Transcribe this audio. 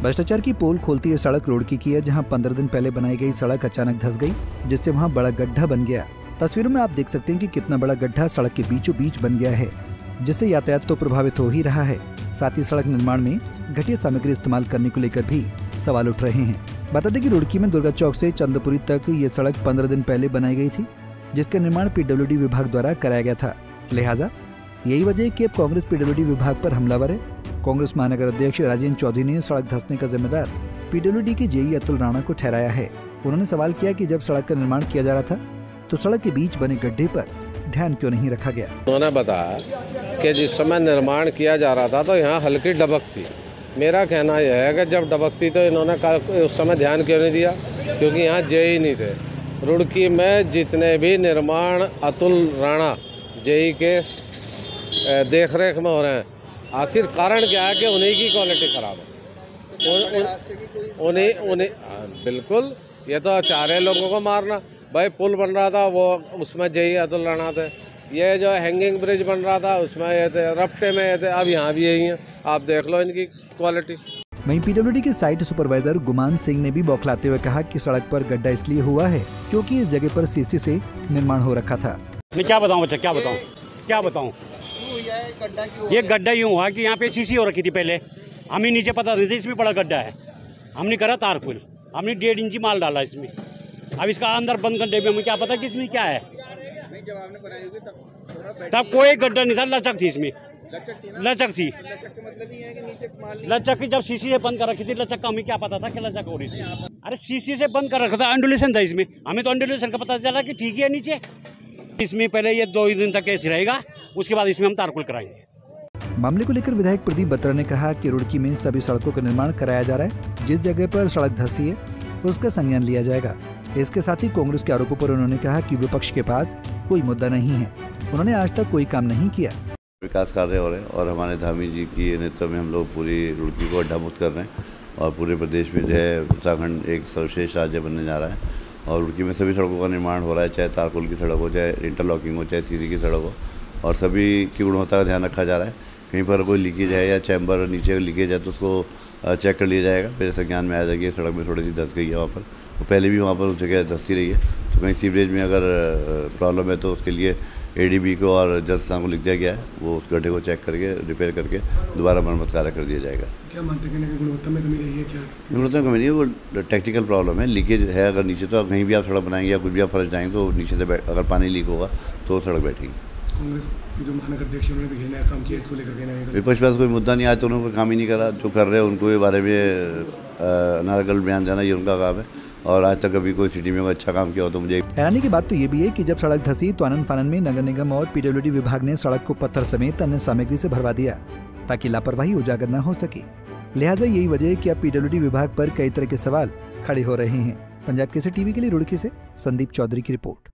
भ्रष्टाचार की पोल खोलती ये सड़क रुड़की की है, जहां 15 दिन पहले बनाई गई सड़क अचानक धंस गई, जिससे वहां बड़ा गड्ढा बन गया। तस्वीरों में आप देख सकते हैं कि कितना बड़ा गड्ढा सड़क के बीचों बीच बन गया है, जिससे यातायात तो प्रभावित हो ही रहा है, साथ ही सड़क निर्माण में घटिया सामग्री इस्तेमाल करने को लेकर भी सवाल उठ रहे हैं। बता दें कि रुड़की में दुर्गा चौक से चंद्रपुरी तक ये सड़क 15 दिन पहले बनाई गई थी, जिसका निर्माण पीडब्ल्यूडी विभाग द्वारा कराया गया था। लिहाजा यही वजह है कि अब कांग्रेस पीडब्ल्यूडी विभाग पर हमलावर है। कांग्रेस महानगर अध्यक्ष राजेंद्र चौधरी ने सड़क धंसने का जिम्मेदार पीडब्ल्यूडी के जेई अतुल राणा को ठहराया है। उन्होंने सवाल किया कि जब सड़क का निर्माण किया जा रहा था तो सड़क के बीच बने गड्ढे पर ध्यान क्यों नहीं रखा गया। उन्होंने बताया कि जिस समय निर्माण किया जा रहा था तो यहाँ हल्की डबक थी। मेरा कहना यह है कि जब डबक थी तो इन्होंने उस समय ध्यान क्यों नहीं दिया, क्योंकि यहाँ जेई नहीं थे। रुड़की में जितने भी निर्माण अतुल राणा जेई के देखरेख में हो रहे हैं, आखिर कारण क्या है कि उन्हीं की क्वालिटी खराब है। उन्हीं बिल्कुल, ये तो चाह रहे लोगों को मारना। भाई पुल बन रहा था वो उसमें जेई अतुल राणा थे, ये जो हैंगिंग ब्रिज बन रहा था उसमें ये थे, रफ्टे में ये थे, अब यहाँ भी यही है। आप देख लो इनकी क्वालिटी। वहीं पीडब्ल्यूडी के साइट सुपरवाइजर गुमान सिंह ने भी बौखलाते हुए कहा कि सड़क पर गड्ढा इसलिए हुआ है क्योंकि इस जगह पर सीसी से निर्माण हो रखा था। मैं क्या बताऊं बच्चा, क्या बताऊं ये गड्ढा यूँ हुआ कि यहाँ पे सीसी हो रखी थी पहले, हमें नीचे पता नहीं था इसमें बड़ा गड्ढा है। हमने करा तारपुल, हमने 1.5 इंची माल डाला इसमें। अब इसका अंदर बंद गड्ढे में हमें क्या पता कि इसमें क्या है। तब कोई गड्ढा नहीं था, लचक थी इसमें, लचक थी। लचक की जब सीसी से बंद कर रखी थी, लचक का हमें क्या पता था कि लचक हो रही थी। अरे सीसी से बंद कर रखा था, अंडुलेशन था इसमें, हमें तो अंडुलेशन का पता चला कि ठीक है नीचे। इसमें पहले ये 2 दिन तक कैसे रहेगा, उसके बाद इसमें हम तारकुल कराएंगे। मामले को लेकर विधायक प्रदीप बत्रा ने कहा कि रुड़की में सभी सड़कों का निर्माण कराया जा रहा है, जिस जगह पर सड़क धंसी है उसका संज्ञान लिया जाएगा। इसके साथ ही कांग्रेस के आरोपों पर उन्होंने कहा कि विपक्ष के पास कोई मुद्दा नहीं है, उन्होंने आज तक कोई काम नहीं किया। विकास कार्य हो रहे हैं और हमारे धामी जी की नेतृत्व में हम लोग पूरी रुड़की को अड्डा मुक्त कर रहे हैं और पूरे प्रदेश में जो है उत्तराखंड एक सर्वश्रेष्ठ राज्य बनने जा रहा है। और रुड़की में सभी सड़कों का निर्माण हो रहा है, चाहे तारकुल की सड़क हो, चाहे इंटरलॉकिंग हो, चाहे सीसी की सड़क हो, और सभी की गुणवत्ता का ध्यान रखा जा रहा है। कहीं पर कोई लीकेज है या चैम्बर नीचे लीकेज है तो उसको चेक कर लिया जाएगा। मेरे संज्ञान में आ जाएगी सड़क में थोड़ी सी धंस गई है वहाँ पर, वो पहले भी वहाँ पर उस जगह धंसती रही है। तो कहीं सीवरेज में अगर प्रॉब्लम है तो उसके लिए एडीबी को और जल संस्थान को लिख दिया गया है, वो उस गड्ढे को चेक करके रिपेयर करके दोबारा मरम्मत कार्य कर दिया जाएगा। क्या मानते हैं कि गुणवत्ता में कमी रही है? क्या गुणवत्ता में कमी नहीं है, वो टेक्निकल प्रॉब्लम है। लीकेज है अगर नीचे, तो कहीं भी आप सड़क बनाएंगे या कुछ भी आप फर्श जाएंगे तो नीचे से अगर पानी लीक होगा तो सड़क बैठेगी। कांग्रेस के जो महानगर अध्यक्ष उन्होंने भी नया काम किया, इसको लेकर कहना है विपक्ष पास कोई मुद्दा नहीं, आज तो उन्होंने कोई काम ही नहीं करा। जो कर रहे हैं उनको ये बारे में अनारगल बयान देना ये उनका काम है, और आज तक अभी कोई सिटी में अच्छा काम किया हो तो मुझे। हैरानी की बात तो ये भी है कि जब सड़क धंसी तो आनन फानन में नगर निगम और पीडब्ल्यूडी विभाग ने सड़क को पत्थर समेत अन्य सामग्री से भरवा दिया ताकि लापरवाही उजागर न हो सके। लिहाजा यही वजह है कि अब पीडब्ल्यूडी विभाग पर कई तरह के सवाल खड़े हो रहे हैं। पंजाब केसरी टीवी के लिए रुड़की से संदीप चौधरी की रिपोर्ट।